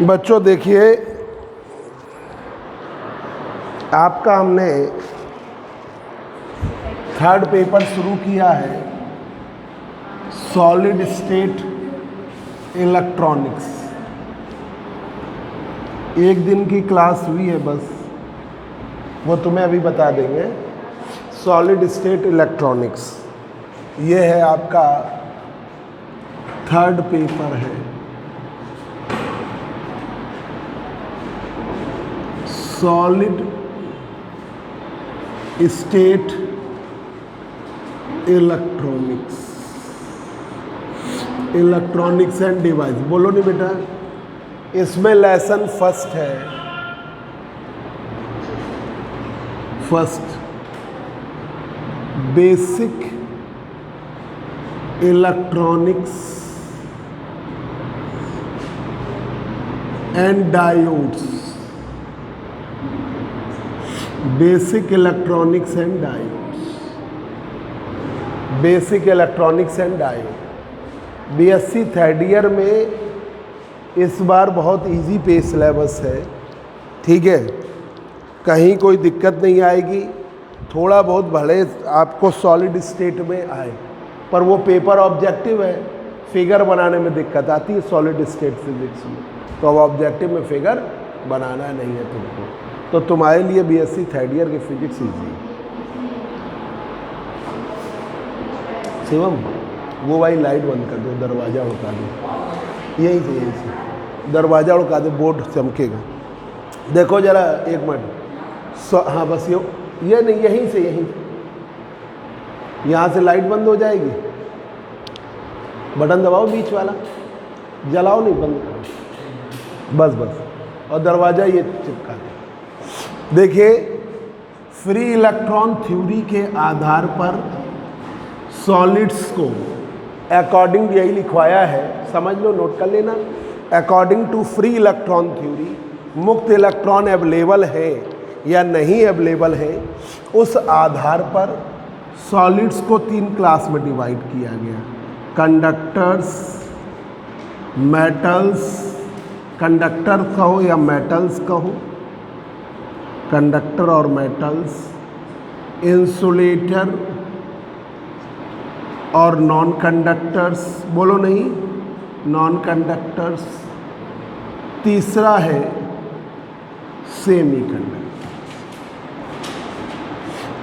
बच्चों देखिए, आपका हमने थर्ड पेपर शुरू किया है सॉलिड स्टेट इलेक्ट्रॉनिक्स। एक दिन की क्लास हुई है बस, वो तुम्हें अभी बता देंगे। सॉलिड स्टेट इलेक्ट्रॉनिक्स ये है आपका थर्ड पेपर है। Solid state electronics and device. बोलो नहीं बेटा, इसमें लेसन फर्स्ट है। First basic electronics and diodes. Basic electronics and diodes. Basic electronics and diode BSc third year में इस बार बहुत इजी पे सिलेबस है, ठीक है। कहीं कोई दिक्कत नहीं आएगी। थोड़ा बहुत भले आपको सॉलिड स्टेट में आए, पर वो पेपर ऑब्जेक्टिव है, फिगर बनाने में दिक्कत आती है सॉलिड स्टेट फिजिक्स में। तो अब ऑब्जेक्टिव में फिगर बनाना नहीं है तुमको, तो तुम्हारे लिए बीएससी थर्ड ईयर की फिजिक्स ईजी है। शिवम, वो भाई लाइट बंद कर दो, दरवाज़ा उठा दो, यहीं से दरवाज़ा उठा दो, बोर्ड चमकेगा। देखो ज़रा एक मिनट। हाँ बस ये नहीं, यहीं से, यहाँ से लाइट बंद हो जाएगी। बटन दबाओ बीच वाला, जलाओ नहीं, बंद करो, बस। और दरवाज़ा ये चिपका दो। देखिए, फ्री इलेक्ट्रॉन थ्योरी के आधार पर सॉलिड्स को अकॉर्डिंग, यही लिखवाया है, समझ लो, नोट कर लेना। According to free electron theory, मुक्त इलेक्ट्रॉन अवेलेबल है या नहीं अवेलेबल है, उस आधार पर सॉलिड्स को 3 क्लास में डिवाइड किया गया। कंडक्टर्स, मेटल्स, कंडक्टर कहो या मेटल्स कहो, कंडक्टर और मेटल्स, इंसुलेटर और नॉन कंडक्टर्स। बोलो नहीं, नॉन कंडक्टर्स। तीसरा है सेमी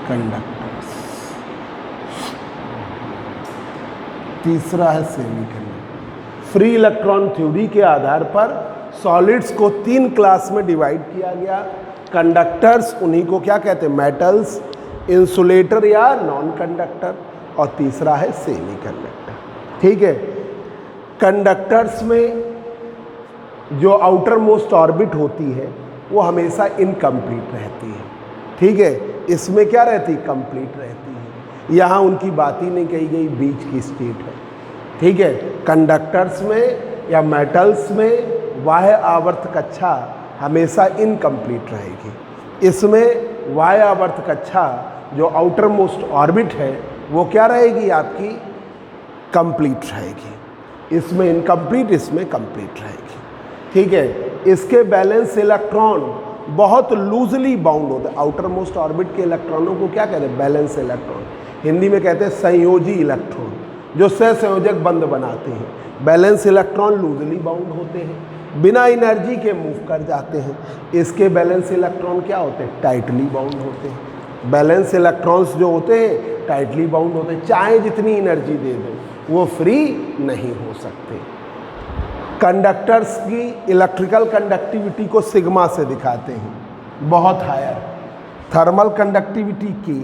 कंडक्टर्स। तीसरा है semi conductor. Free electron theory के आधार पर सॉलिड्स को 3 क्लास में डिवाइड किया गया। कंडक्टर्स, उन्हीं को क्या कहते हैं, मेटल्स, इंसुलेटर या नॉन कंडक्टर, और तीसरा है सेमी कंडक्टर, ठीक है। कंडक्टर्स में जो आउटर मोस्ट ऑर्बिट होती है वो हमेशा इनकम्प्लीट रहती है, ठीक है। इसमें क्या रहती है, कंप्लीट रहती है। यहाँ उनकी बात ही नहीं कही गई, बीच की स्टेट है, ठीक है। कंडक्टर्स में या मेटल्स में बाह्य आवर्त कक्षा हमेशा इनकम्प्लीट रहेगी। इसमें बाह्य आवर्त कक्षा जो आउटर मोस्ट ऑर्बिट है वो क्या रहेगी, आपकी कंप्लीट रहेगी। इसमें इनकम्प्लीट, इसमें कंप्लीट रहेगी, ठीक है। इसके बैलेंस इलेक्ट्रॉन बहुत लूजली बाउंड होते हैं। आउटर मोस्ट ऑर्बिट के इलेक्ट्रॉनों को क्या कहते हैं, बैलेंस इलेक्ट्रॉन। हिंदी में कहते हैं संयोजी इलेक्ट्रॉन, जो सहसंयोजक बंध बनाते हैं। बैलेंस इलेक्ट्रॉन लूजली बाउंड होते हैं, बिना एनर्जी के मूव कर जाते हैं। इसके बैलेंस इलेक्ट्रॉन क्या होते हैं, टाइटली बाउंड होते हैं। बैलेंस इलेक्ट्रॉन्स जो होते हैं टाइटली बाउंड होते हैं, चाहे जितनी एनर्जी दे दें वो फ्री नहीं हो सकते। कंडक्टर्स की इलेक्ट्रिकल कंडक्टिविटी को सिग्मा से दिखाते हैं, बहुत हायर। थर्मल कंडक्टिविटी की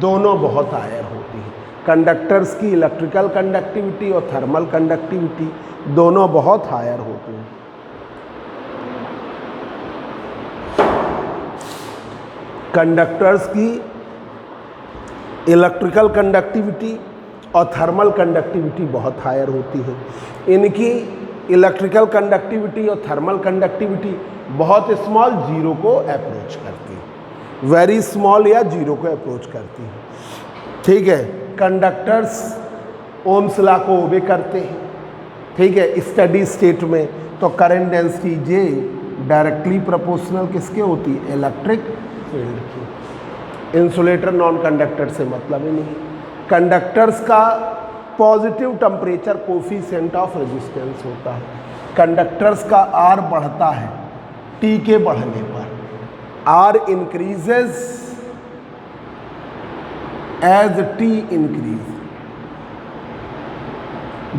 दोनों बहुत हायर होती है। कंडक्टर्स की इलेक्ट्रिकल कंडक्टिविटी और थर्मल कंडक्टिविटी दोनों बहुत हायर होती हैं। कंडक्टर्स की इलेक्ट्रिकल कंडक्टिविटी और थर्मल कंडक्टिविटी बहुत हायर होती है। इनकी इलेक्ट्रिकल कंडक्टिविटी और थर्मल कंडक्टिविटी बहुत स्मॉल, जीरो को अप्रोच करती है, वेरी स्मॉल या जीरो को अप्रोच करती है, ठीक है। कंडक्टर्स ओम्स लॉ को ओबे करते हैं, ठीक है, स्टडी स्टेट में। तो करंट डेंसिटी जे डायरेक्टली प्रोपोर्शनल किसके होती है? इलेक्ट्रिक फील्ड की। इंसुलेटर नॉन कंडक्टर से मतलब ही नहीं। कंडक्टर्स का positive temperature coefficient of resistance होता है। कंडक्टर्स का आर बढ़ता है टी के बढ़ने पर। R increases as T increase.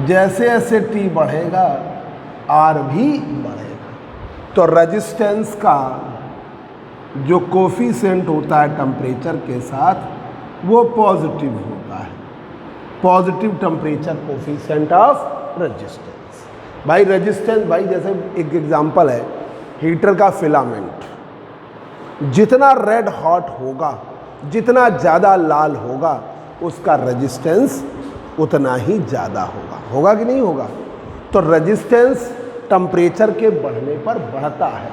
जैसे जैसे टी बढ़ेगा आर भी बढ़ेगा। तो रेजिस्टेंस का जो कोफिशिएंट होता है टेम्परेचर के साथ वो पॉजिटिव होता है। Positive temperature coefficient of resistance. भाई रेजिस्टेंस, भाई जैसे एक एग्जांपल है हीटर का फिलामेंट, जितना रेड हॉट होगा, जितना ज़्यादा लाल होगा, उसका रेजिस्टेंस उतना ही ज़्यादा होगा। होगा कि नहीं होगा? तो रेजिस्टेंस टेम्परेचर के बढ़ने पर बढ़ता है।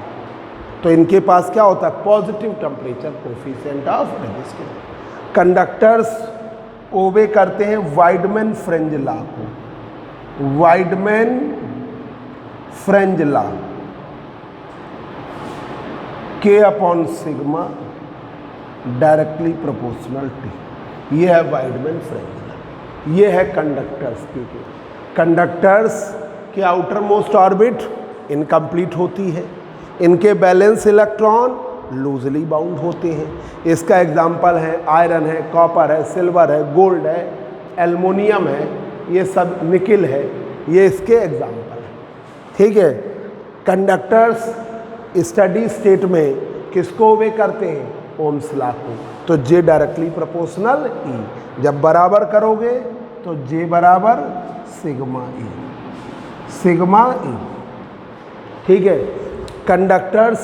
तो इनके पास क्या होता है? Positive temperature coefficient of resistance. Conductors obey करते हैं वाइडमैन फ्रिंज लॉ को। वाइडमैन फ्रिंज लॉ के upon sigma directly proportional T. ये है वाइडमैन फ्रिंज लॉ। ये है कंडक्टर्स की। कंडक्टर्स की आउटर मोस्ट ऑर्बिट इनकम्प्लीट होती है। इनके बैलेंस इलेक्ट्रॉन लूजली बाउंड होते हैं। इसका एग्जाम्पल है आयरन है, कॉपर है, सिल्वर है, गोल्ड है, एल्युमिनियम है, ये सब निकिल है, ये इसके एग्जाम्पल है। ठीक है। कंडक्टर्स स्टडी स्टेट में किसको वे करते हैं? ओम्स लॉ को। तो जे डायरेक्टली प्रोपोर्शनल ई। जब बराबर करोगे तो जे बराबर सिग्मा ई। सिग्मा ई। ठीक है। कंडक्टर्स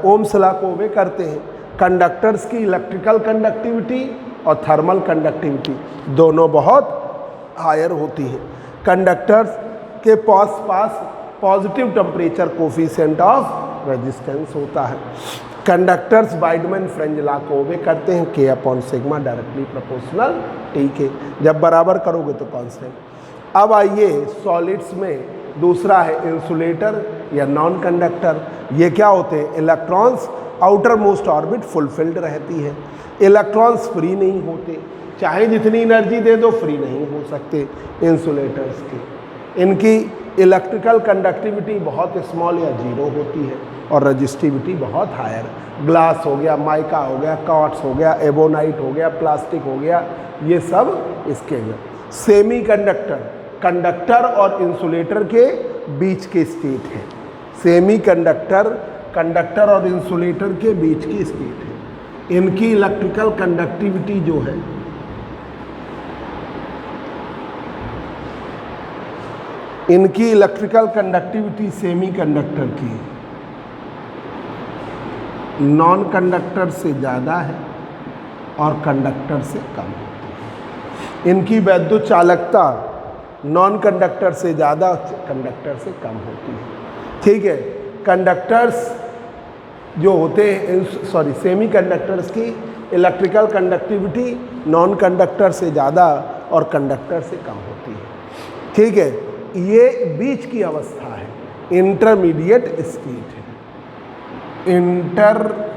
ओम्स लॉ को वे करते हैं। कंडक्टर्स की इलेक्ट्रिकल कंडक्टिविटी और थर्मल कंडक्टिविटी दोनों बहुत हायर होती है। कंडक्टर्स के पास positive temperature coefficient of resistance होता है। कंडक्टर्स वाइडमैन फ्रिंज लॉ को वे करते हैं के upon sigma directly proportional T के। जब बराबर करोगे तो कांस्टेंट। अब आइए सॉलिड्स में दूसरा है इंसुलेटर या नॉन कंडक्टर। ये क्या होते हैं? Electrons outer most orbit fulfilled रहती है। इलेक्ट्रॉन्स फ्री नहीं होते, चाहे जितनी एनर्जी दे दो फ्री नहीं हो सकते इंसुलेटर्स की। इनकी इलेक्ट्रिकल कंडक्टिविटी बहुत स्मॉल या जीरो होती है और रजिस्टिविटी बहुत हायर। ग्लास हो गया, माइका हो गया, क्वार्ट्ज हो गया, एबोनाइट हो गया, प्लास्टिक हो गया, ये सब इसके हैं। सेमी कंडक्टर कंडक्टर और इंसुलेटर के बीच के स्टेट है। सेमी कंडक्टर कंडक्टर और इंसुलेटर के बीच की स्टेट है। इनकी इलेक्ट्रिकल कंडक्टिविटी जो है इनकी इलेक्ट्रिकल कंडक्टिविटी सेमी कंडक्टर की नॉन कंडक्टर से ज़्यादा है और कंडक्टर से कम होती है। इनकी वैद्युत चालकता नॉन कंडक्टर से ज़्यादा, कंडक्टर से कम होती है। ठीक है। कंडक्टर्स जो होते हैं सेमी कंडक्टर्स की इलेक्ट्रिकल कंडक्टिविटी नॉन कंडक्टर से ज़्यादा और कंडक्टर से कम होती है। ठीक है। ये बीच की अवस्था है, इंटरमीडिएट स्टेट है। इंटरमीडिएट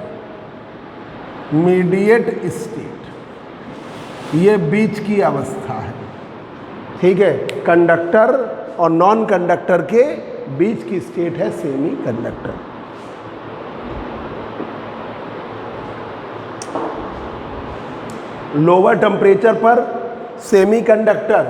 स्टेट ये बीच की अवस्था है। ठीक है। कंडक्टर और नॉन कंडक्टर के बीच की स्टेट है सेमी कंडक्टर। लोअर टेम्परेचर पर सेमी कंडक्टर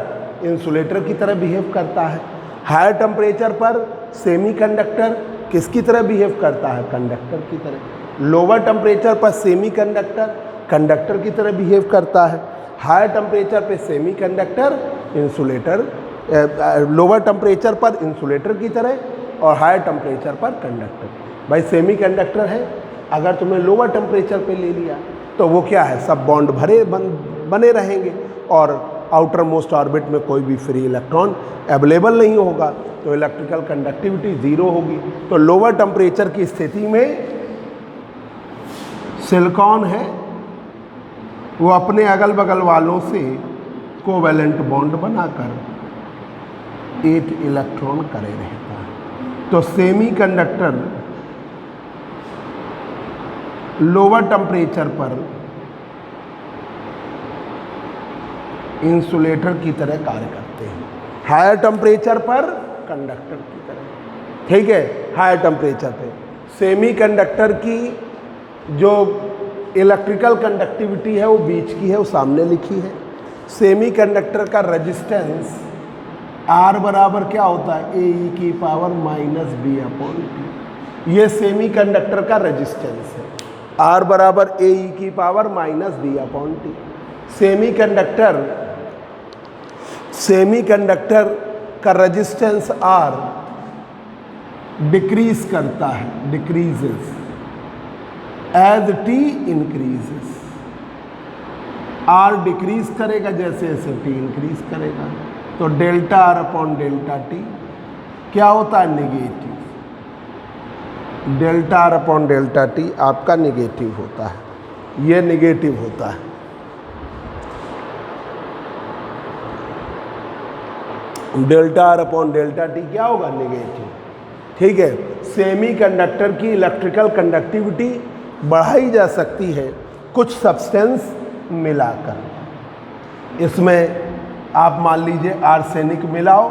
इंसुलेटर की तरह बिहेव करता है। हायर टेम्परेचर पर सेमी कंडक्टर किसकी तरह बिहेव करता है? कंडक्टर की तरह। लोअर टेम्परेचर पर सेमी कंडक्टर कंडक्टर की तरह बिहेव करता है। हायर टेम्परेचर पे semi conductor insulator, lower temperature पर इंसुलेटर की तरह और हायर टेम्परेचर पर कंडक्टर। भाई सेमी कंडक्टर है, अगर तुमने लोअर टेम्परेचर पे ले लिया तो वो क्या है? सब बॉन्ड भरे बने रहेंगे और आउटर मोस्ट ऑर्बिट में कोई भी फ्री इलेक्ट्रॉन अवेलेबल नहीं होगा, तो इलेक्ट्रिकल कंडक्टिविटी ज़ीरो होगी। तो लोअर टेम्परेचर की स्थिति में सिलिकॉन है वो अपने अगल बगल वालों से कोवैलेंट बॉन्ड बनाकर 8 इलेक्ट्रॉन करे रहता है। तो सेमी कंडक्टर लोअर टेम्परेचर पर इंसुलेटर की तरह कार्य करते हैं, हायर टेम्परेचर पर कंडक्टर की तरह। ठीक है, हायर टेम्परेचर पे सेमी कंडक्टर की जो इलेक्ट्रिकल कंडक्टिविटी है वो बीच की है, वो सामने लिखी है। सेमी कंडक्टर का रेजिस्टेंस R बराबर क्या होता है, AE⁻⁻B/T। ये सेमी कंडक्टर का रेजिस्टेंस है, R बराबर AE⁻⁻B/T। सेमी कंडक्टर का रेजिस्टेंस R डिक्रीज करता है, decreases as T increases. R decrease करेगा जैसे जैसे T इंक्रीज करेगा, तो delta R upon delta T क्या होता है, negative. Delta R upon delta T आपका निगेटिव होता है, ये निगेटिव होता है। Delta R upon delta T क्या होगा, निगेटिव। ठीक है, सेमी कंडक्टर की इलेक्ट्रिकल कंडक्टिविटी बढ़ाई जा सकती है कुछ सब्सटेंस मिलाकर। इसमें आप मान लीजिए आर्सेनिक मिलाओ,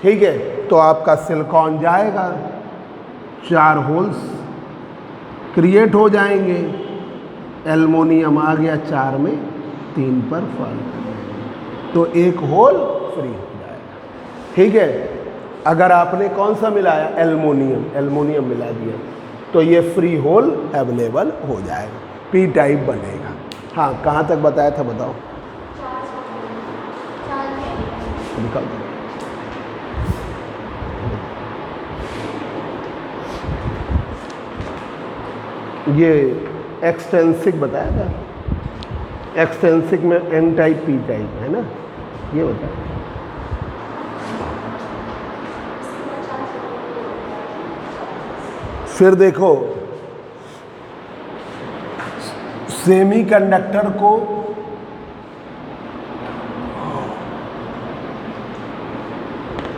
ठीक है, तो आपका सिलिकॉन जाएगा, 4 होल्स क्रिएट हो जाएंगे। एल्युमिनियम आ गया 4 में, 3 पर फॉल करेगा, तो 1 होल फ्री हो जाएगा। ठीक है, अगर आपने कौन सा मिलाया, एल्युमिनियम मिला दिया, तो ये फ्री होल अवेलेबल हो जाएगा, पी टाइप बनेगा। हाँ, कहाँ तक बताया था बताओ, निकाल दो। ये एक्सटेंसिक बताया था, एक्सटेंसिक में एन टाइप पी टाइप है ना, ये बताया। फिर देखो, सेमी कंडक्टर को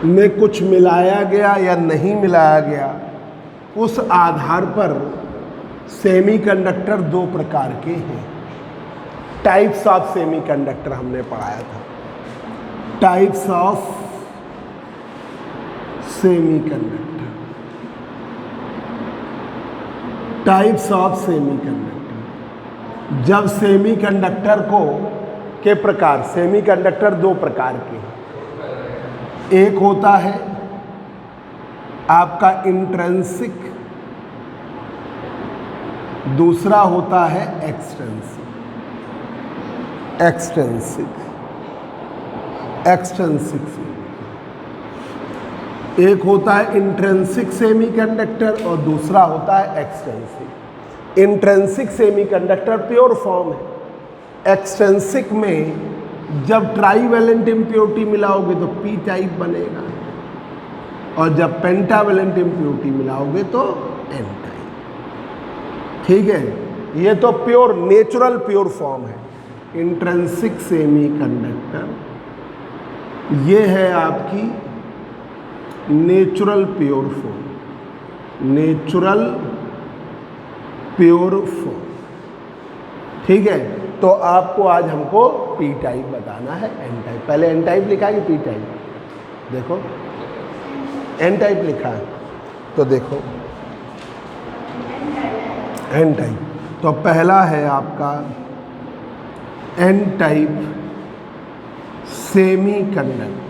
में कुछ मिलाया गया या नहीं मिलाया गया, उस आधार पर सेमी कंडक्टर 2 प्रकार के हैं। टाइप्स ऑफ सेमी कंडक्टर हमने पढ़ाया था, types of semi conductor, types of semi conductor. जब सेमी कंडक्टर को के प्रकार, सेमी कंडक्टर 2 प्रकार के हैं। एक होता है आपका इंट्रिंसिक, दूसरा होता है एक्सटेंसिक। एक होता है इंट्रिंसिक सेमीकंडक्टर और दूसरा होता है extrinsic. Intrinsic semiconductor pure form है। एक्सटेंसिक में जब ट्राईवैलेंट इम्प्योरिटी मिलाओगे तो पी टाइप बनेगा, और जब पेंटावैलेंट इम्प्योरिटी मिलाओगे तो एन टाइप। ठीक है, ये तो प्योर नेचुरल प्योर फॉर्म है इंट्रिंसिक सेमीकंडक्टर। ये है आपकी natural pure form, natural pure form. ठीक है, तो आपको आज हमको पी टाइप बताना है, एन टाइप। पहले एन टाइप लिखा है कि पी टाइप? देखो एन टाइप लिखा है, तो देखो एन टाइप। तो पहला है आपका N type semiconductor.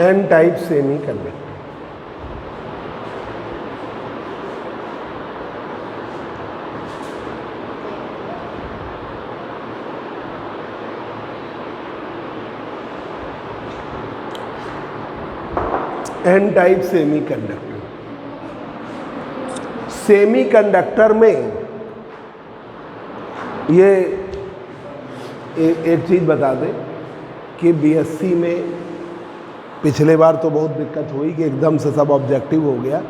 N type semiconductor. N type semiconductor. Semiconductor में ये एक चीज़ बता दें कि बीएससी में पिछले बार तो बहुत दिक्कत हुई कि एकदम से सब ऑब्जेक्टिव हो गया।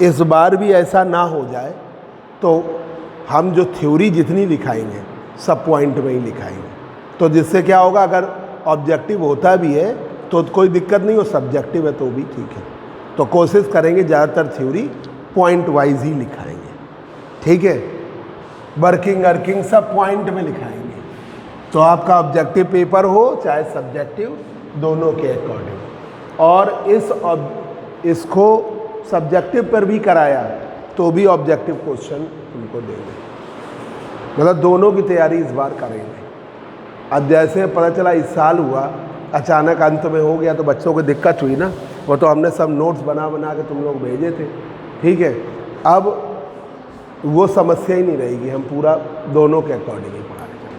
इस बार भी ऐसा ना हो जाए, तो हम जो थ्योरी जितनी लिखाएंगे सब पॉइंट में ही लिखाएंगे, तो जिससे क्या होगा, अगर ऑब्जेक्टिव होता भी है तो कोई दिक्कत नहीं, हो सब्जेक्टिव है तो भी ठीक है। तो कोशिश करेंगे ज़्यादातर थ्योरी पॉइंट वाइज ही लिखाएंगे, ठीक है। वर्किंग अर्किंग सब पॉइंट में लिखाएंगे, तो आपका ऑब्जेक्टिव पेपर हो चाहे सब्जेक्टिव, दोनों के अकॉर्डिंग। और इसको सब्जेक्टिव पर भी कराया तो भी ऑब्जेक्टिव क्वेश्चन उनको देंगे, मतलब दोनों की तैयारी इस बार करेंगे। अब जैसे पता चला इस साल हुआ, अचानक अंत में हो गया तो बच्चों को दिक्कत हुई ना, वो तो हमने सब नोट्स बना बना के तुम लोग भेजे थे, ठीक है। अब वो समस्या ही नहीं रहेगी, हम पूरा दोनों के अकॉर्डिंग ही पढ़ा रहे हैं,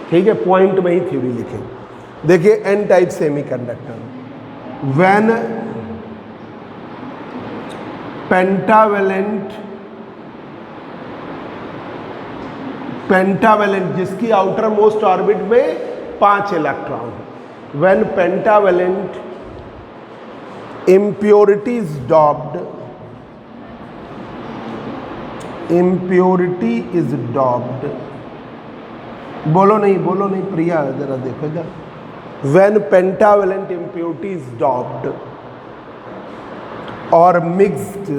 ठीक है। पॉइंट में ही थ्योरी लिखें। देखिए N type semiconductor, when pentavalent जिसकी आउटर मोस्ट ऑर्बिट में 5 electron, when pentavalent impurity is doped, impurity is doped, बोलो नहीं प्रिया, जरा देखो इधर। when pentavalent impurity is doped or mixed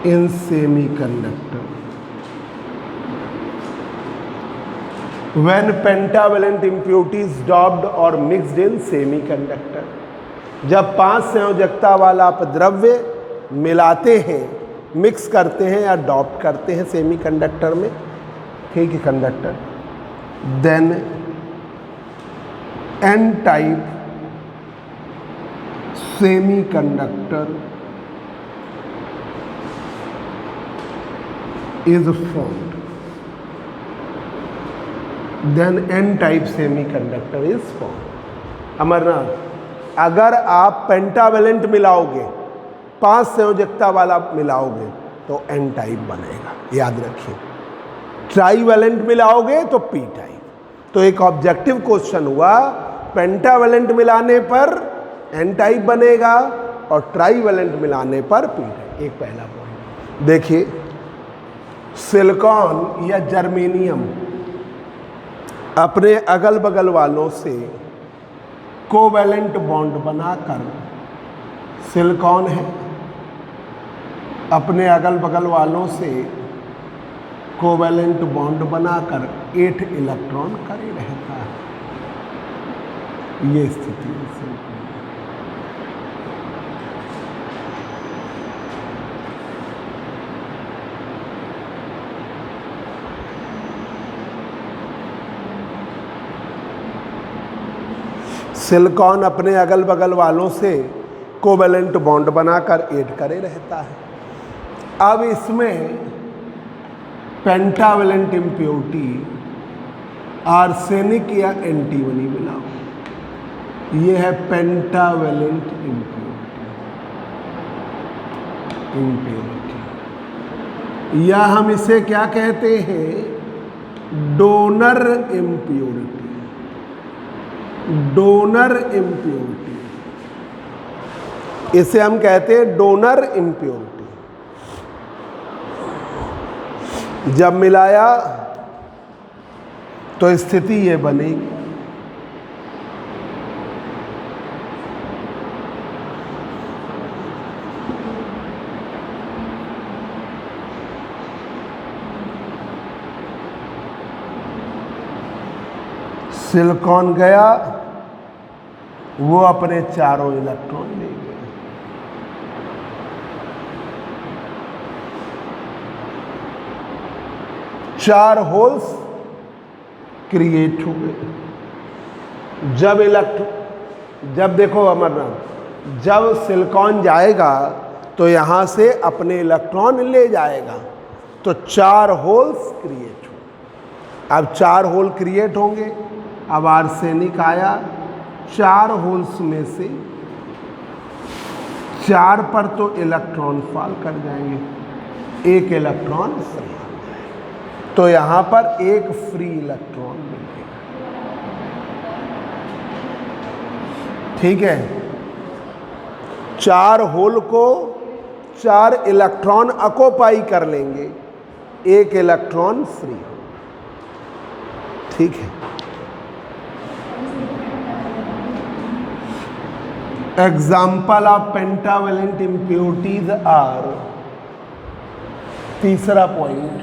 in semiconductor, when pentavalent impurity is doped or mixed in semiconductor, जब 5 संयोजकता वाला आप द्रव्य मिलाते हैं, मिक्स करते हैं या डॉप करते हैं सेमीकंडक्टर में, ठीक है, conductor, then N type semiconductor is formed, then N type semiconductor is formed. Amarnath, अगर आप पेंटावेलेंट मिलाओगे, 5 संयोजकता वाला मिलाओगे तो एन टाइप बनेगा, याद रखिए। ट्राईवेलेंट मिलाओगे तो पी टाइप। तो एक ऑब्जेक्टिव क्वेश्चन हुआ, पेंटावेलेंट मिलाने पर एन टाइप बनेगा और ट्राईवेलेंट मिलाने पर पी टाइप। एक पहला पॉइंट देखिए, सिलिकॉन या जर्मेनियम अपने अगल बगल वालों से कोवैलेंट बॉन्ड बनाकर, सिलिकॉन है अपने अगल बगल वालों से कोवैलेंट बॉन्ड बनाकर 8 इलेक्ट्रॉन करे रहता है, ये स्थिति है। सिलिकॉन अपने अगल बगल वालों से कोवैलेंट बॉन्ड बनाकर 8 करे रहता है। अब इसमें पेंटावेलेंट इम्प्योरिटी आर्सेनिक या एंटीमनी मिलाओ, ये है पेंटावेलेंट इम्प्योरिटी, या हम इसे क्या कहते हैं, डोनर इम्प्योरिटी। डोनर इम्प्योरिटी, इसे हम कहते हैं डोनर इम्प्योरिटी। जब मिलाया तो स्थिति ये बनेगी, सिलिकॉन गया, वो अपने चारों इलेक्ट्रॉन ले गए, चार होल्स क्रिएट हो गए। जब देखो अमरनाथ, जब सिलिकॉन जाएगा तो यहाँ से अपने इलेक्ट्रॉन ले जाएगा, तो 4 होल्स क्रिएट हो। अब 4 होल क्रिएट होंगे। अब आर्सेनिक आया, 4 होल्स में से 4 पर तो इलेक्ट्रॉन फॉल कर जाएंगे, 1 इलेक्ट्रॉन फ्री, तो यहाँ पर 1 फ्री इलेक्ट्रॉन मिलेगा, ठीक है। 4 होल को 4 इलेक्ट्रॉन ऑक्यूपाई कर लेंगे, 1 इलेक्ट्रॉन फ्री हो। ठीक है। Example of pentavalent impurities are, तीसरा point,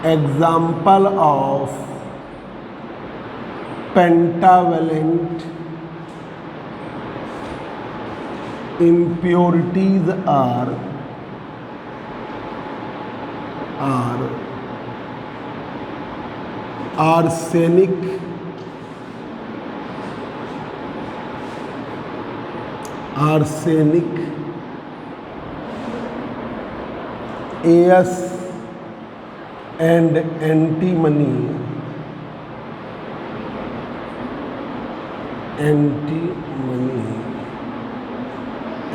example of pentavalent impurities are arsenic, AS and antimony,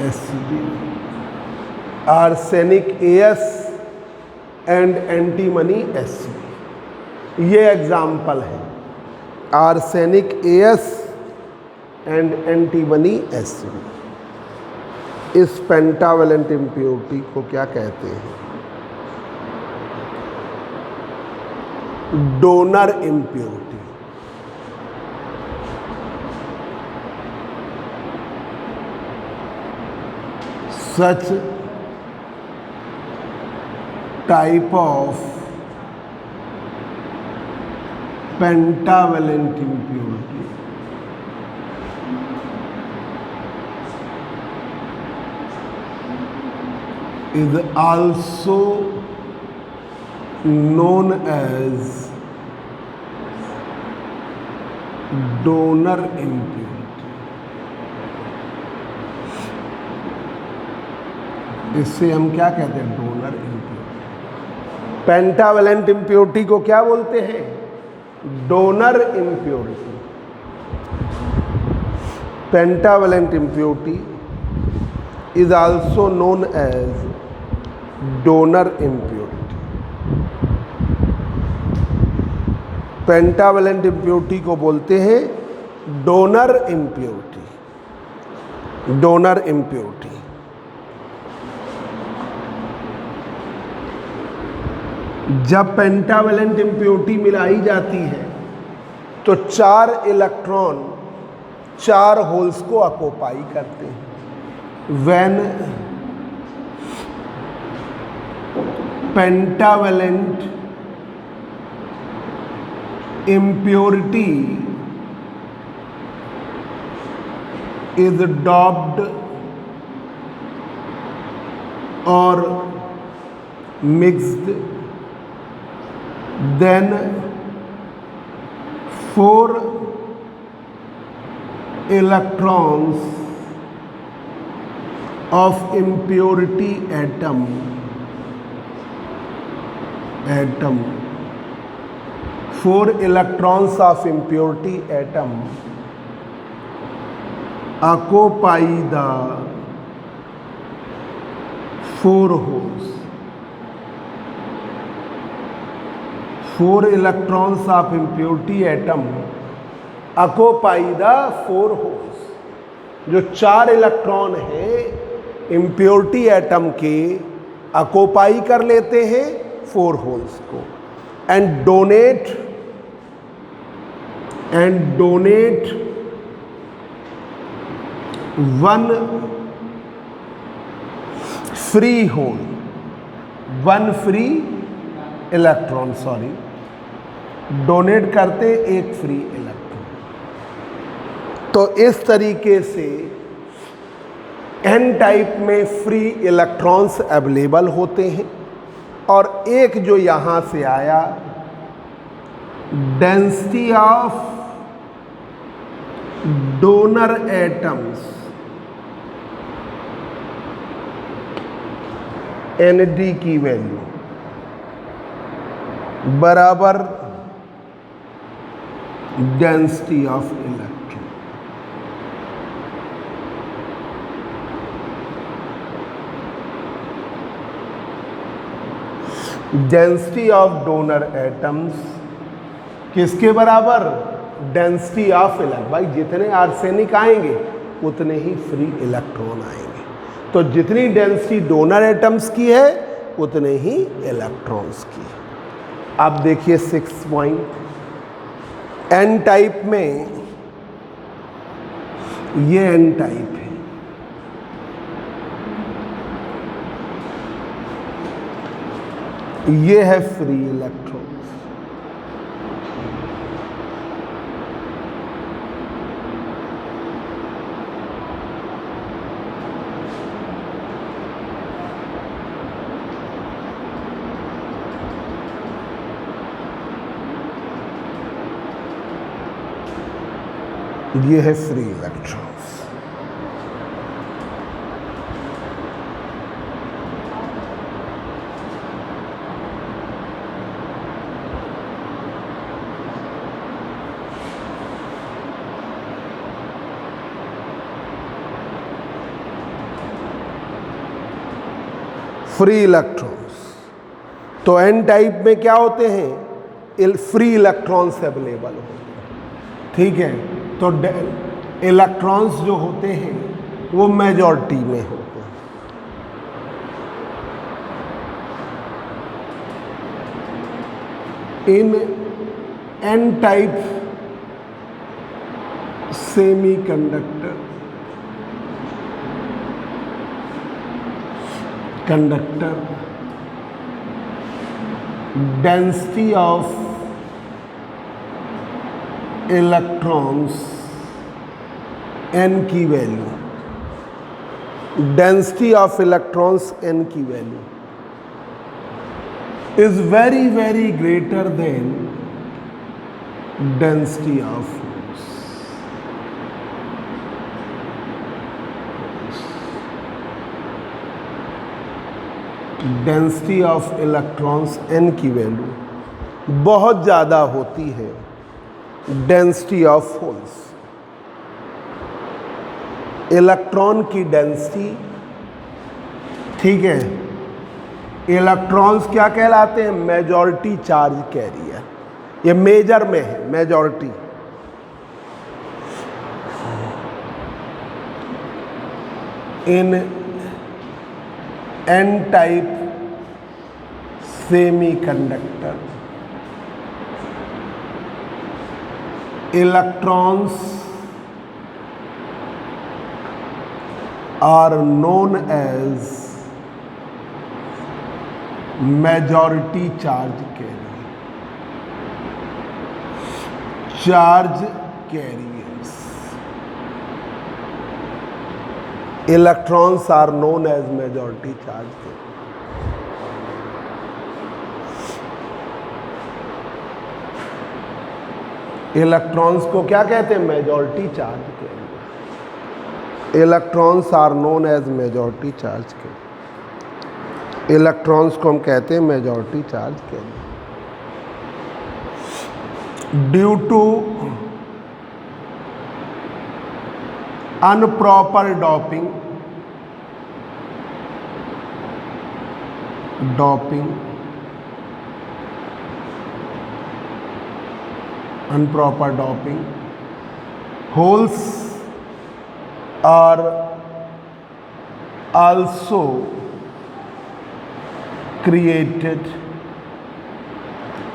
SB, arsenic AS and antimony SB। ये एग्जाम्पल है, arsenic AS and antimony SB। इस pentavalent impurity को क्या कहते हैं? Donor impurity. Such type of pentavalent impurity is also known as donor impurity। इससे हम क्या कहते हैं? Donor impurity. पेंटावेलेंट इम्प्योरिटी को क्या बोलते हैं? Donor impurity. Pentavalent impurity is also known as donor impurity. Pentavalent impurity को बोलते हैं डोनर इम्प्योरिटी। डोनर इम्प्योरिटी जब पेंटावेलेंट इम्प्योरिटी मिलाई जाती है तो 4 इलेक्ट्रॉन 4 होल्स को ऑक्यूपाई करते हैं। When pentavalent impurity is doped और mixed, then 4 electrons of impurity atom 4 electrons of impurity atom occupy the 4 holes। 4 electrons of impurity atom occupy the 4 holes। जो 4 इलेक्ट्रॉन हैं इम्प्योरिटी एटम के occupy कर लेते हैं 4 होल्स को, and donate 1 free hole, 1 free electron, donate करते एक free electron. तो इस तरीके से एन टाइप में फ्री इलेक्ट्रॉन्स अवेलेबल होते हैं, और एक जो यहाँ से आया density of donor atoms ND की वैल्यू बराबर density of electron. Density of donor atoms किसके बराबर? Density of electron. भाई जितने आर्सेनिक आएंगे उतने ही फ्री इलेक्ट्रॉन आएंगे। तो जितनी डेंसिटी डोनर एटम्स की है उतने ही इलेक्ट्रॉन्स की है। अब देखिए 6 पॉइंट। एन टाइप में ये एन टाइप है, ये है फ्री इलेक्ट्रॉन्स। ये है फ्री इलेक्ट्रॉन्स। फ्री इलेक्ट्रॉन्स, तो एन टाइप में क्या होते हैं? फ्री इलेक्ट्रॉन्स अवेलेबल होते हैं, ठीक है। तो इलेक्ट्रॉन्स जो होते हैं वो मेजॉरिटी में होते हैं। In an type semiconductor density of electrons n की value, density of electrons n की value is very very greater than density of holes. Density of electrons n की वैल्यू बहुत ज़्यादा होती है डेंसिटी ऑफ होल्स। इलेक्ट्रॉन की density, ठीक है, इलेक्ट्रॉन्स क्या कहलाते हैं? Majority charge career. ये मेजर में है majority. In an type semiconductor electrons are known as majority charge carrier, charge carriers. Electrons are known as majority charge carrier. Electrons को क्या कहते हैं? Majority charge carrier. Electrons are known as majority charge carrier. Electrons को हम कहते हैं majority charge carrier. Due to unproper doping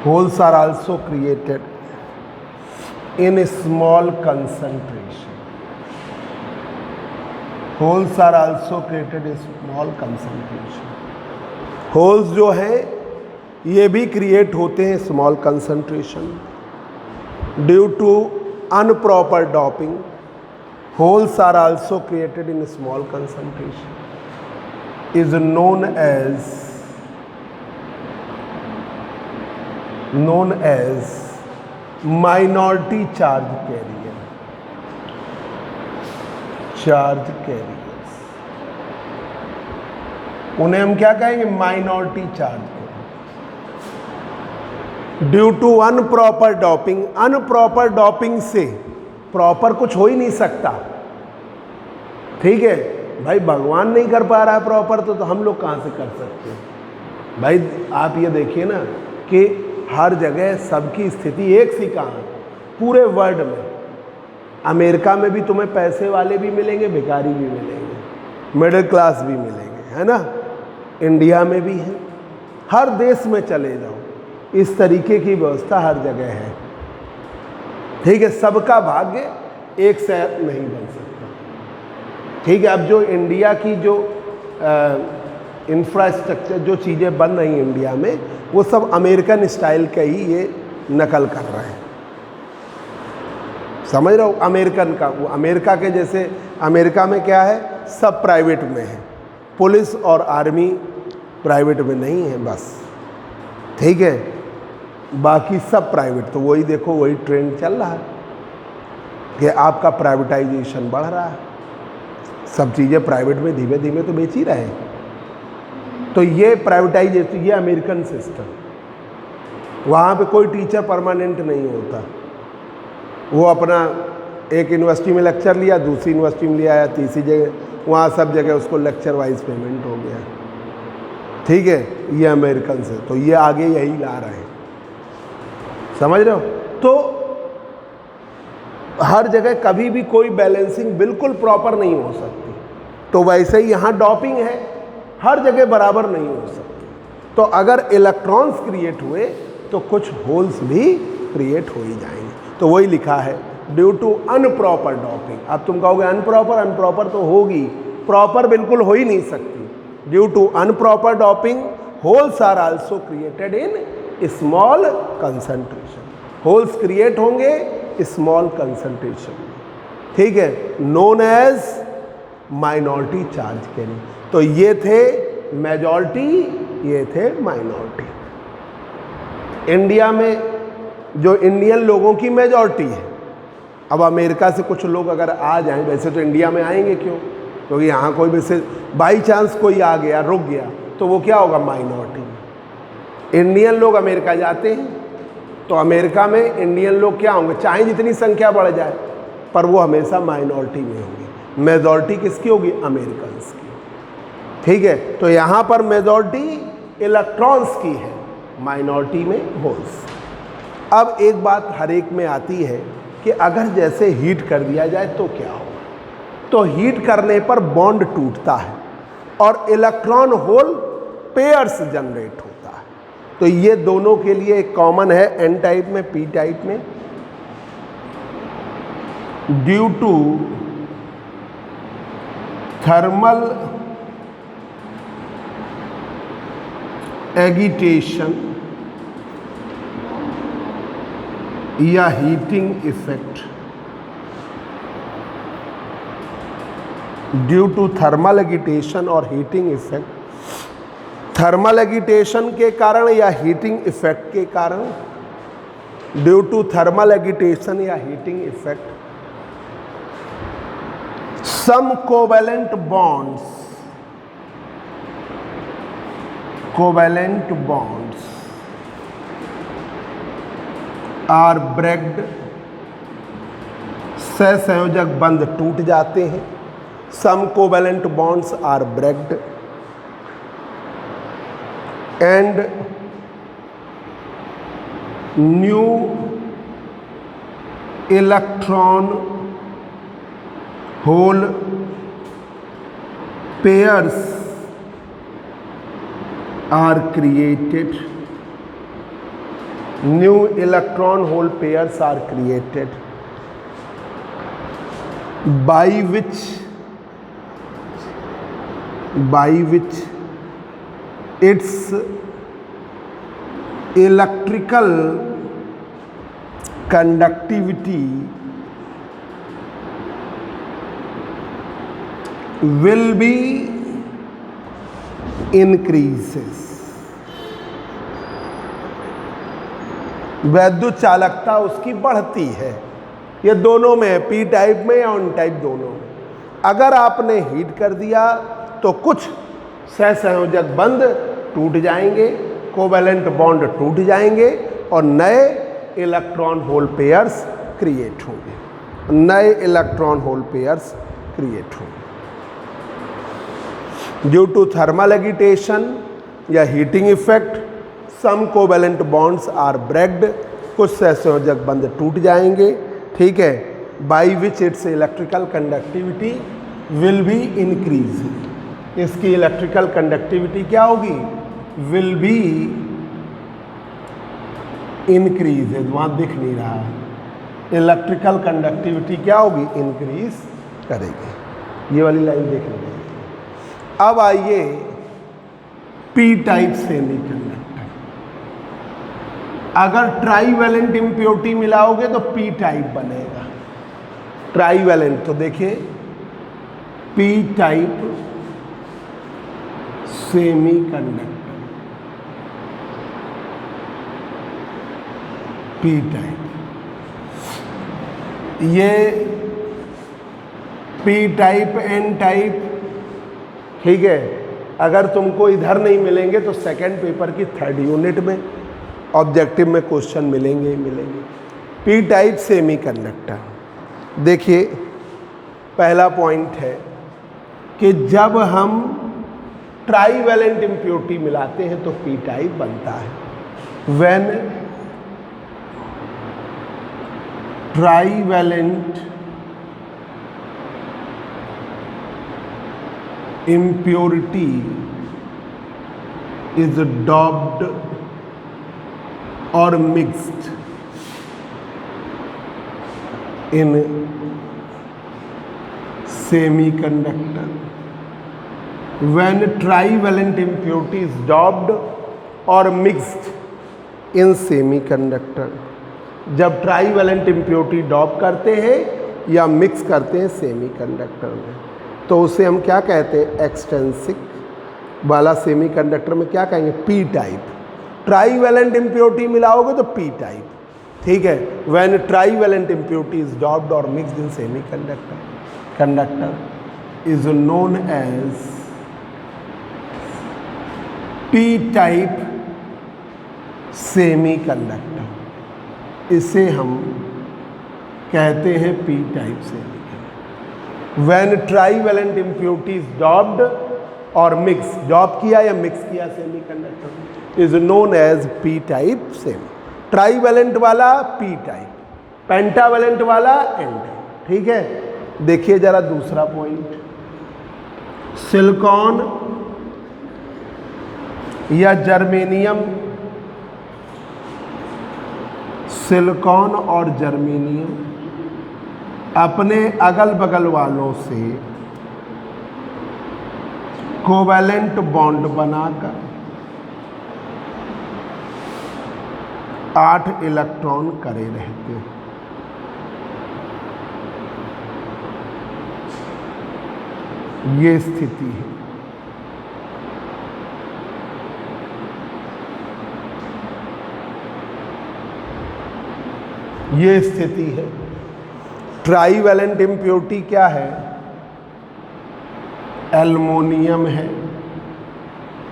holes are also created in a small concentration. Holes are also created in small concentration. Holes जो है ये भी create होते हैं small concentration. Due to unproper doping holes are also created in small concentration is known as minority charge carriers। उन्हें हम क्या कहेंगे? Minority charge carrier. Due to unproper doping से प्रॉपर कुछ हो ही नहीं सकता, ठीक है भाई। भगवान नहीं कर पा रहा है प्रॉपर, तो हम लोग कहाँ से कर सकते हैं भाई? आप ये देखिए ना कि हर जगह सबकी स्थिति एक सी कहाँ है पूरे वर्ल्ड में। अमेरिका में भी तुम्हें पैसे वाले भी मिलेंगे, भिखारी भी मिलेंगे, मिडिल क्लास भी मिलेंगे, है ना। इंडिया में भी है, हर देश में चले जाओ इस तरीके की व्यवस्था हर जगह है। ठीक है, सबका भाग्य एक से नहीं बन सकता। ठीक है, अब जो इंडिया की जो इंफ्रास्ट्रक्चर, जो चीज़ें बन रही हैं इंडिया में, वो सब अमेरिकन स्टाइल का ही ये नकल कर रहे हैं। समझ रहे हो, अमेरिकन का, वो अमेरिका के जैसे, अमेरिका में क्या है, सब प्राइवेट में है, पुलिस और आर्मी प्राइवेट में नहीं है बस। ठीक है, बाकी सब प्राइवेट। तो वही देखो, वही ट्रेंड चल रहा है कि आपका प्राइवेटाइजेशन बढ़ रहा है, सब चीज़ें प्राइवेट में धीमे धीमे तो बेच ही रहे हैं। तो ये प्राइवेटाइजेशन, ये अमेरिकन सिस्टम, वहाँ पे कोई टीचर परमानेंट नहीं होता। वो अपना एक यूनिवर्सिटी में लेक्चर लिया, दूसरी यूनिवर्सिटी में लिया, या तीसरी जगह, वहाँ सब जगह उसको लेक्चर वाइज पेमेंट हो गया। ठीक है, ये अमेरिकन से, तो ये आगे यही ला रहे हैं, समझ रहे हो। तो हर जगह कभी भी कोई बैलेंसिंग बिल्कुल प्रॉपर नहीं हो सकती। तो वैसे ही यहाँ डॉपिंग है, हर जगह बराबर नहीं हो सकती। तो अगर इलेक्ट्रॉन्स क्रिएट हुए तो कुछ होल्स भी क्रिएट हो ही जाएंगे। तो वही लिखा है, ड्यू टू अनप्रॉपर डॉपिंग। अब तुम कहोगे अनप्रॉपर, अनप्रॉपर तो होगी, प्रॉपर बिल्कुल हो ही नहीं सकती। Due to unproper doping holes are also created in small concentration. Holes create होंगे स्मॉल कंसंट्रेशन, ठीक है, known as minority charge carrying. तो ये थे मेजॉरिटी, ये थे माइनॉरिटी। इंडिया में जो इंडियन लोगों की मेजॉरिटी है, अब अमेरिका से कुछ लोग अगर आ जाएं, वैसे तो इंडिया में आएंगे क्यों, क्योंकि यहाँ कोई वैसे बाई चांस कोई आ गया, रुक गया, तो वो क्या होगा, माइनॉरिटी। इंडियन लोग अमेरिका जाते हैं तो अमेरिका में इंडियन लोग क्या होंगे, चाहे जितनी संख्या बढ़ जाए, पर वो हमेशा माइनॉरिटी में होंगे। मेजॉरिटी किसकी होगी, अमेरिकन्स की। ठीक है, तो यहाँ पर मेजॉरिटी इलेक्ट्रॉन्स की है, माइनॉरिटी में होल्स। अब एक बात हर एक में आती है कि अगर जैसे हीट कर दिया जाए तो क्या होगा। तो हीट करने पर बॉन्ड टूटता है और इलेक्ट्रॉन होल पेयर्स जनरेट होता है। तो ये दोनों के लिए एक कॉमन है, एन टाइप में, पी टाइप में। ड्यू टू थर्मल एगिटेशन या heating effect, due to thermal agitation और हीटिंग इफेक्ट, थर्मल एगिटेशन के कारण या हीटिंग इफेक्ट के कारण, ड्यू टू थर्मल एगिटेशन या heating effect, some covalent bonds, covalent bonds are breaked, सहसंयोजक बंध टूट जाते हैं। Some covalent bonds are breaked and new electron hole pairs are created, new electron hole pairs are created by which its electrical conductivity will be increases। वैद्युत चालकता उसकी बढ़ती है। ये दोनों में, पी टाइप में या ऑन टाइप, दोनों में। अगर आपने हीट कर दिया तो कुछ सहसंयोजक बंध टूट जाएंगे, कोवेलेंट बॉन्ड टूट जाएंगे और नए इलेक्ट्रॉन होल पेयर्स क्रिएट होंगे, नए इलेक्ट्रॉन होल पेयर्स क्रिएट होंगे। ड्यू टू थर्मल एगिटेशन या heating effect, some covalent bonds are breaked, कुछ सहसंयोजक बंध टूट जाएंगे, ठीक है, by which its electrical conductivity will be increase, इसकी इलेक्ट्रिकल कंडक्टिविटी क्या होगी, विल बी इंक्रीज, वहाँ दिख नहीं रहा है, इलेक्ट्रिकल कंडक्टिविटी क्या होगी, इंक्रीज करेगी। ये वाली लाइन देख लीजिए। अब आइए पी टाइप सेमीकंडक्टर, अगर ट्राईवैलेंट इम्प्योरिटी मिलाओगे तो पी टाइप बनेगा, ट्राईवैलेंट। तो देखिए P type semiconductor, P type, ये पी टाइप, एन टाइप, ठीक है। अगर तुमको इधर नहीं मिलेंगे तो सेकंड पेपर की 3rd यूनिट में ऑब्जेक्टिव में क्वेश्चन मिलेंगे ही मिलेंगे। पी टाइप सेमीकंडक्टर, देखिए पहला पॉइंट है कि जब हम ट्राईवैलेंट इम्प्योरिटी मिलाते हैं तो पी टाइप बनता है। When trivalent impurity is doped or mixed in semiconductor, when trivalent impurity is doped or mixed in semiconductor, जब ट्राईवैलेंट इम्प्योरिटी डॉप करते हैं या मिक्स करते हैं सेमीकंडक्टर में, तो उसे हम क्या कहते हैं, एक्सटेंसिक वाला सेमीकंडक्टर में क्या कहेंगे, पी टाइप। ट्राईवैलेंट इम्प्योरिटी मिलाओगे तो पी टाइप, ठीक है। When trivalent impurity is doped और mixed in semiconductor, conductor is known as P type semiconductor, इसे हम कहते हैं P type semiconductor. When trivalent impurity is doped और मिक्स, डॉप किया या मिक्स किया semiconductor, is known as P type semi. Trivalent वाला पी टाइप, पेंटावैलेंट वाला एन टाइप, ठीक है। देखिए जरा दूसरा पॉइंट, सिलिकॉन या जर्मेनियम, सिलिकॉन और जर्मेनियम अपने अगल बगल वालों से कोवैलेंट बॉन्ड बनाकर 8 इलेक्ट्रॉन करे रहते हैं। ये स्थिति है। ये स्थिति है। ट्राईवैलेंट इम्प्योरिटी क्या है, एल्युमिनियम है,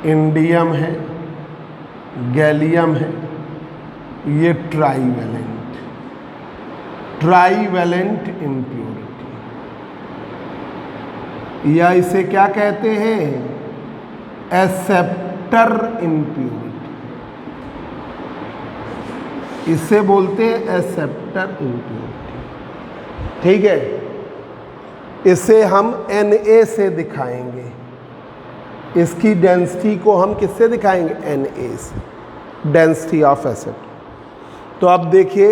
इंडियम है, गैलियम है, ये ट्राईवैलेंट, ट्राईवैलेंट इम्प्योरिटी, या इसे क्या कहते हैं, एक्सेप्टर इम्प्योरिटी, इसे बोलते हैं एक्सेप्टर इम्प्योरिटी, ठीक है। इसे हम Na से दिखाएंगे, इसकी डेंसिटी को हम किससे दिखाएंगे, Na से, डेंसिटी ऑफ एसिड। तो अब देखिए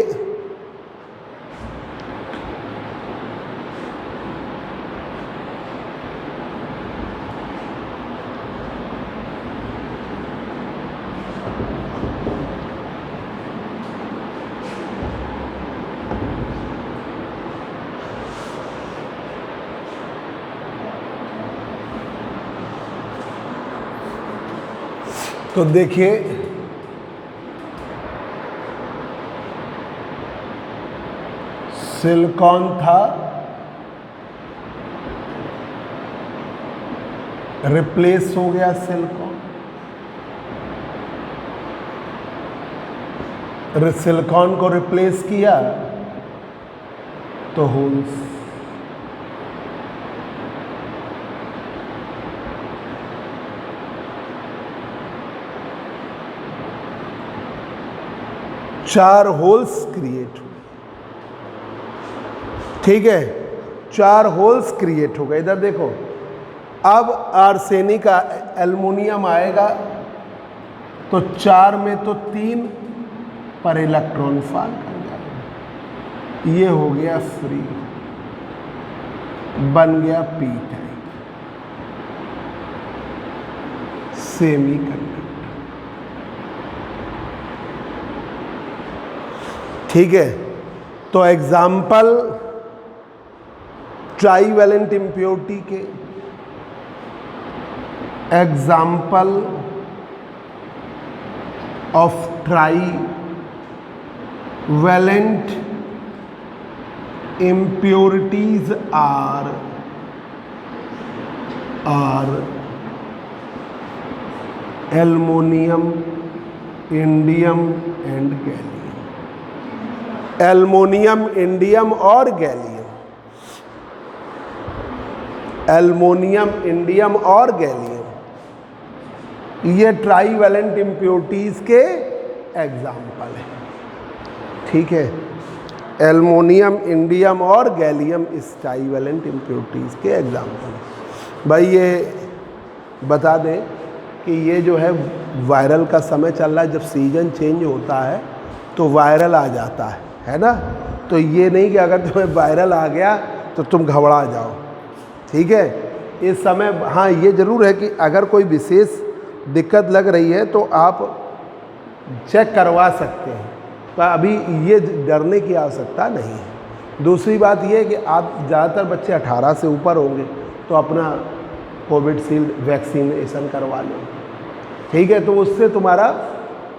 तो देखिए सिलिकॉन था, रिप्लेस हो गया सिलिकॉन, सिलिकॉन को रिप्लेस किया तो होल्स, चार होल्स क्रिएट हुए, ठीक है। 4 होल्स क्रिएट हो गए। इधर देखो, अब आर्सेनिक एल्युमिनियम आएगा तो 4 में तो 3 पर इलेक्ट्रॉन फाल कर जाएगा, ये हो गया फ्री, बन गया पी टाइप सेमीकंडक्टर। ठीक है, तो एग्जाम्पल ट्राईवैलेंट इम्प्योरिटी के, example of trivalent impurities are aluminum, indium and gallium। Aluminium, indium और गैलियम, एल्युमिनियम, इंडियम और गैलियम, ये ट्राईवैलेंट इम्प्योरिटीज के एग्जाम्पल है। ठीक है, एल्युमिनियम, इंडियम और गैलियम इस ट्राईवैलेंट इम्प्योरिटीज के एग्जाम्पल। भाई ये बता दें कि ये जो है वायरल का समय चल रहा है, जब सीजन चेंज होता है तो वायरल आ जाता है ना। तो ये नहीं कि अगर तुम्हें वायरल आ गया तो तुम घबरा जाओ। ठीक है, इस समय हाँ ये ज़रूर है कि अगर कोई विशेष दिक्कत लग रही है तो आप चेक करवा सकते हैं, तो अभी ये डरने की आवश्यकता नहीं है। दूसरी बात ये है कि आप ज़्यादातर बच्चे 18 से ऊपर होंगे तो अपना कोविडशील्ड वैक्सीनेशन करवा लो। ठीक है, तो उससे तुम्हारा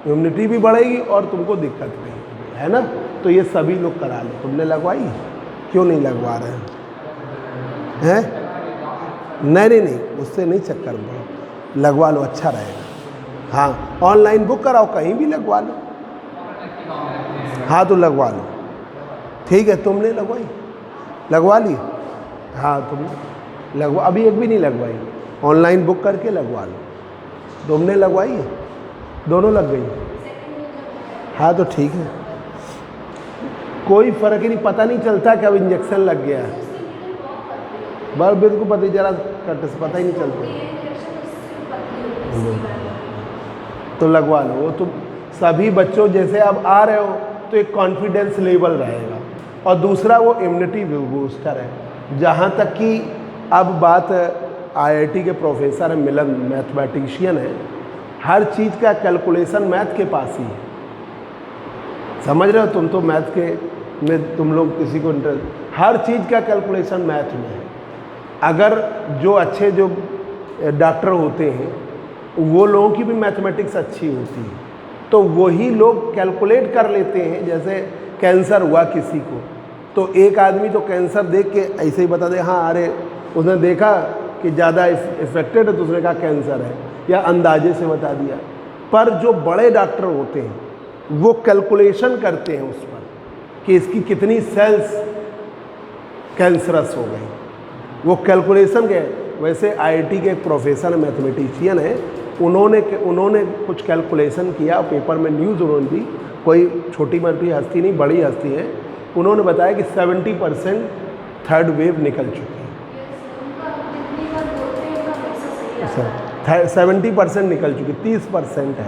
इम्यूनिटी भी बढ़ेगी और तुमको दिक्कत नहीं होगी, है ना। तो ये सभी लोग करा लो। तुमने लगवाई, क्यों नहीं लगवा रहे हैं? नहीं, उससे नहीं चक्कर में, लगवा लो, अच्छा रहेगा। हाँ, ऑनलाइन बुक कराओ, कहीं भी लगवा लो। हाँ तो लगवा लो। ठीक है, तुमने लगवाई, लगवा ली? हाँ तुमने लगवा, अभी एक भी नहीं लगवाई, ऑनलाइन बुक करके लगवा लो। तुमने लगवाई है? दोनों लग गई? हाँ तो ठीक है, कोई फ़र्क ही नहीं, पता नहीं चलता कि अब इंजेक्शन लग गया है। बस बिल्कुल पता ही, जरा कट से पता ही नहीं चलता। तो लगवा लो। वो तुम सभी बच्चों जैसे अब आ रहे हो तो एक कॉन्फिडेंस लेवल रहेगा, और दूसरा वो इम्यूनिटी बूस्टर है। जहाँ तक कि अब बात IIT के प्रोफेसर हैं मिलन, मैथमेटिशियन है, हर चीज़ का कैलकुलेशन मैथ के पास ही है। समझ रहे हो, तुम तो मैथ के में तुम लोग किसी को इंटरेस्ट, हर चीज़ का कैलकुलेशन मैथ में है। अगर जो अच्छे जो डॉक्टर होते हैं वो लोगों की भी मैथमेटिक्स अच्छी होती है, तो वही लोग कैलकुलेट कर लेते हैं। जैसे कैंसर हुआ किसी को, तो एक आदमी तो कैंसर देख के ऐसे ही बता दे, हाँ अरे उसने देखा कि ज़्यादा इफेक्टेड है तो उसने कहा कैंसर है, या अंदाजे से बता दिया। पर जो बड़े डॉक्टर होते हैं वो कैलकुलेशन करते हैं उस पर कि इसकी कितनी सेल्स कैंसरस हो गई, वो कैलकुलेशन के। वैसे IIT के एक प्रोफेसर मैथमेटिशियन है, उन्होंने कुछ कैलकुलेशन किया, पेपर में न्यूज़ उन्होंने दी, कोई छोटी मोटी हस्ती नहीं, बड़ी हस्ती है। उन्होंने बताया कि 70% थर्ड वेव निकल चुकी है, 70% निकल चुकी, 30%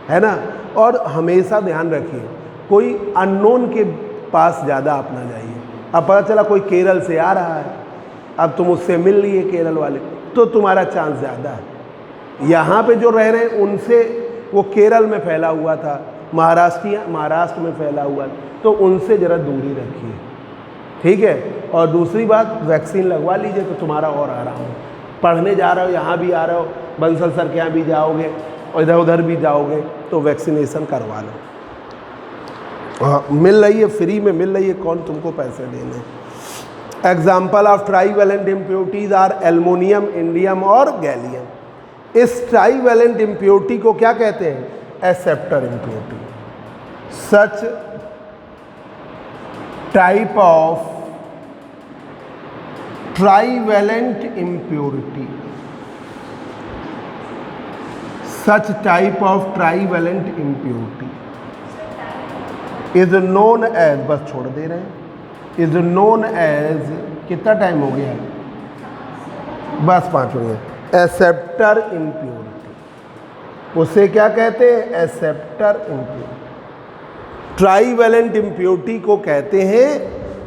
है ना। और हमेशा ध्यान रखिए, कोई अननोन के पास ज़्यादा आप ना जाइए। अब पता चला कोई केरल से आ रहा है, अब तुम उससे मिल लिए केरल वाले, तो तुम्हारा चांस ज़्यादा है। यहाँ पे जो रह रहे हैं उनसे, वो केरल में फैला हुआ था, महाराष्ट्र में फैला हुआ, तो उनसे ज़रा दूरी रखिए। ठीक है, और दूसरी बात, वैक्सीन लगवा लीजिए तो तुम्हारा और आराम हो। पढ़ने जा रहे हो, यहाँ भी आ रहे हो, बंसल सर के यहाँ भी जाओगे और इधर उधर भी जाओगे, तो वैक्सीनेशन करवा लो। मिल रही है, फ्री में मिल रही है, कौन तुमको पैसे देने। Example of trivalent impurities are aluminium, indium और गैलियम। इस ट्राईवैलेंट इम्प्योरिटी को क्या कहते हैं? Acceptor impurity. Such type of trivalent impurity, such type of trivalent impurity is known as, बस छोड़ दे रहे हैं, is known as कितना टाइम हो गया? बस 5 मिनट। एक्सेप्टर इम्प्योरिटी, उसे क्या कहते हैं? Acceptor impurity. ट्राईवैलेंट इम्प्योरिटी को कहते हैं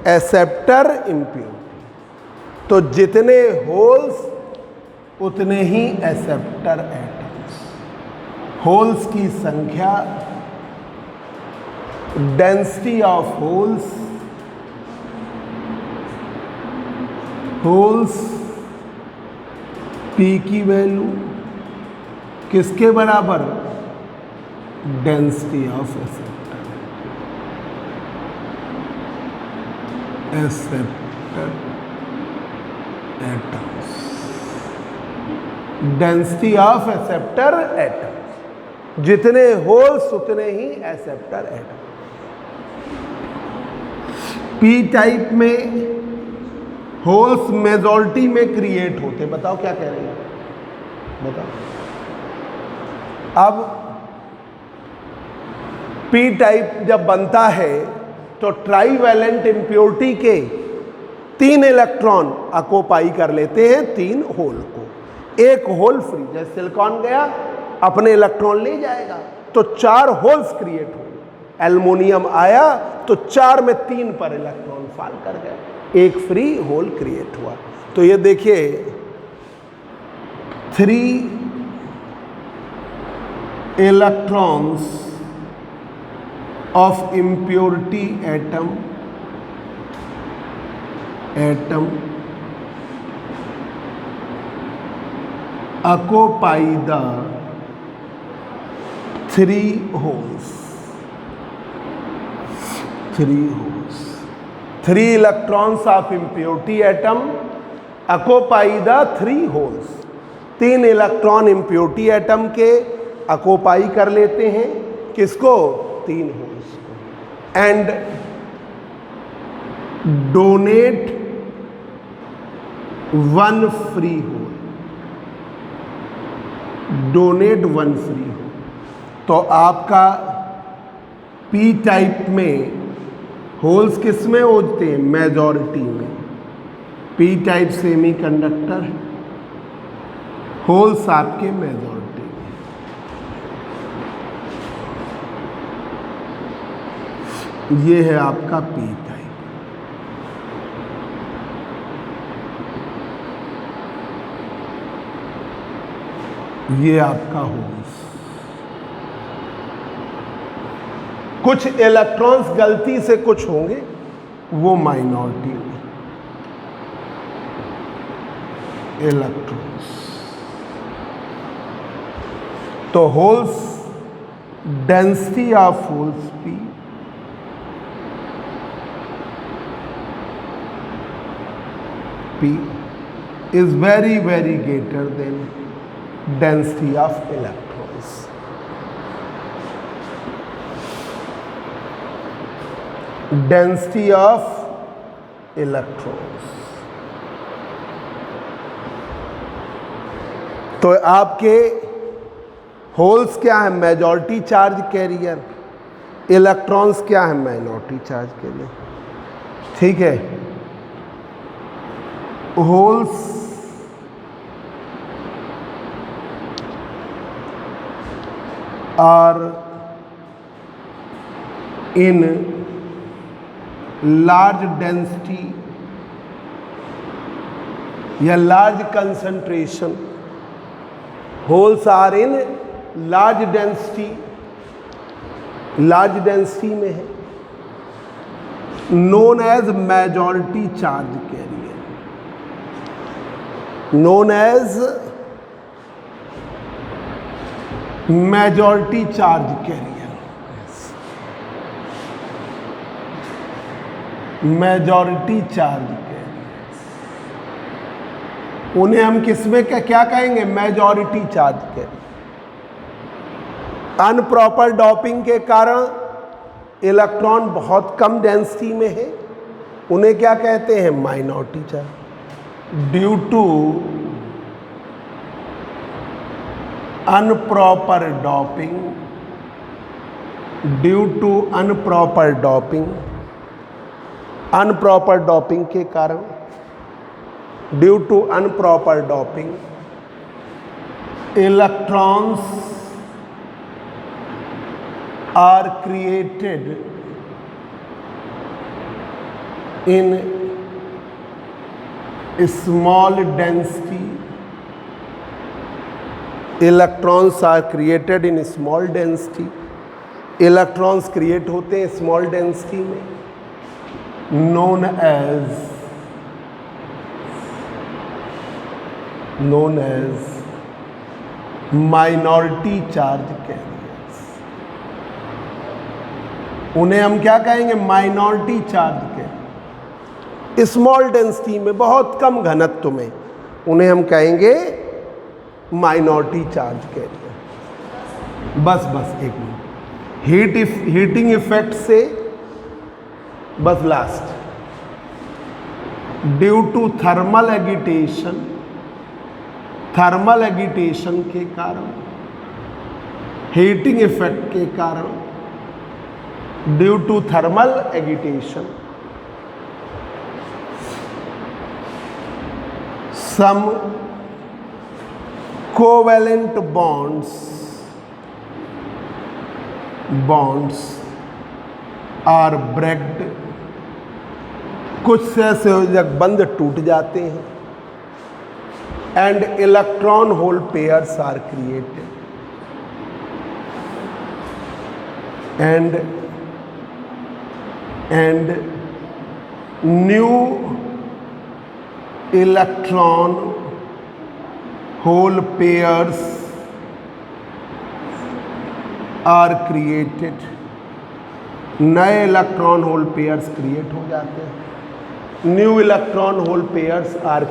एक्सेप्टर इम्प्योरिटी। तो जितने होल्स उतने ही एक्सेप्टर एटम्स। होल्स की संख्या, density of holes, holes P की वैल्यू किसके बराबर? Density of acceptor atoms. Density of acceptor atoms, जितने होल्स उतने ही एक्सेप्टर एटम। पी टाइप में होल्स मेजॉरिटी में क्रिएट होते। बताओ क्या कह रहे हैं? बताओ। अब पी टाइप जब बनता है तो ट्राईवैलेंट इम्प्योरिटी के 3 इलेक्ट्रॉन ऑक्युपाई कर लेते हैं 3 होल को। एक होल फ्री, जैसे सिलिकॉन गया अपने इलेक्ट्रॉन ले जाएगा तो 4 होल्स क्रिएट हो। एल्युमिनियम आया तो 4 में 3 पर इलेक्ट्रॉन फॉल कर गए, एक फ्री होल क्रिएट हुआ। तो ये देखिए 3 electrons of impurity atom occupy the 3 holes. 3 electrons of impurity atom occupy the 3 holes. 3 electron impurity atom के ऑक्युपाई कर लेते हैं किसको? 3 होल्स को। And donate 1 free hole. Donate 1 free hole. तो आपका पी टाइप में होल्स किस में होते हैं? मेजॉरिटी में। पी टाइप सेमी कंडक्टर है, होल्स आपके मेजॉरिटी में। ये है आपका पी टाइप। ये आपका होल्स। कुछ इलेक्ट्रॉन्स गलती से कुछ होंगे, वो माइनॉरिटी में इलेक्ट्रॉन्स। तो holes, density of holes P is very greater than density of electrons. Density of electrons. तो आपके होल्स क्या है? Majority charge carrier. इलेक्ट्रॉन्स क्या है? Minority charge carrier. ठीक है। Holes are in large density या large concentration. Holes are in large density, large density में है, known as majority charge carrier. known as majority charge carrier. Majority charge carriers, उन्हें हम किसमें क्या कहेंगे? Majority charge carrier. Unproper doping के कारण इलेक्ट्रॉन बहुत कम डेंसिटी में है, उन्हें क्या कहते हैं? Minority charge. Due to unproper doping, due to unproper doping, unproper doping के कारण due to unproper doping electrons are created in small density. Electrons are created in small density. Electrons create होते हैं small density में, known as minority charge carriers. उन्हें हम क्या कहेंगे? Minority charge career. Small density में, बहुत कम घनत्व में, उन्हें हम कहेंगे माइनॉरिटी चार्ज कैरियर। बस एक मिनट, हीटिंग इफेक्ट से बस last, due to thermal agitation के कारण, हीटिंग इफेक्ट के कारण, due to thermal agitation, some covalent bonds are breaked, कुछ सहसंयोजक बंध टूट जाते हैं, and electron hole pairs are created, and new electron hole pairs are created, नए इलेक्ट्रॉन होल पेयर्स क्रिएट हो जाते हैं, new electron hole pairs are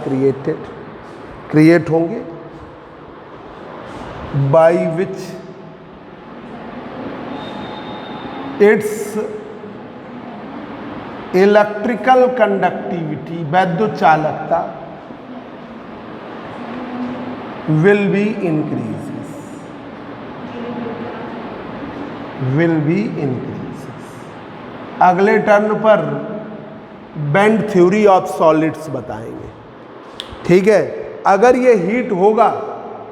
create होंगे, by which its electrical conductivity, वैद्युत चालकता, विल बी इंक्रीजेस। अगले turn पर band theory of solids बताएंगे, ठीक है। अगर ये हीट होगा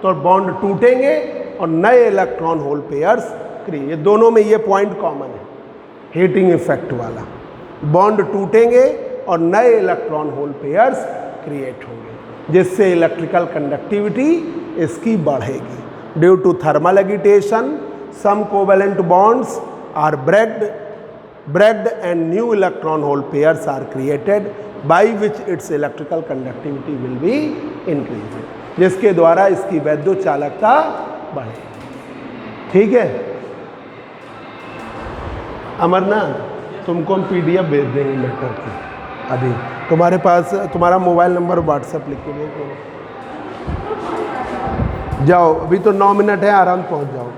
तो बॉन्ड टूटेंगे और नए इलेक्ट्रॉन होल पेयर्स क्रिएट, ये दोनों में ये पॉइंट कॉमन है, हीटिंग इफेक्ट वाला, बॉन्ड टूटेंगे और नए इलेक्ट्रॉन होल पेयर्स क्रिएट होंगे, जिससे इलेक्ट्रिकल कंडक्टिविटी इसकी बढ़ेगी। Due to thermal agitation some covalent bonds are breaked and new electron hole pairs are created by which its electrical conductivity will be increased, जिसके द्वारा इसकी वैद्युत चालकता बढ़ेगी, ठीक है। अमरनाथ, तुमको हम PDF भेज देंगे लेटर की, अभी तुम्हारे पास तुम्हारा मोबाइल नंबर व्हाट्सएप लिख के भेज दो। जाओ, अभी तो 9 मिनट है, आराम पहुंच जाओ।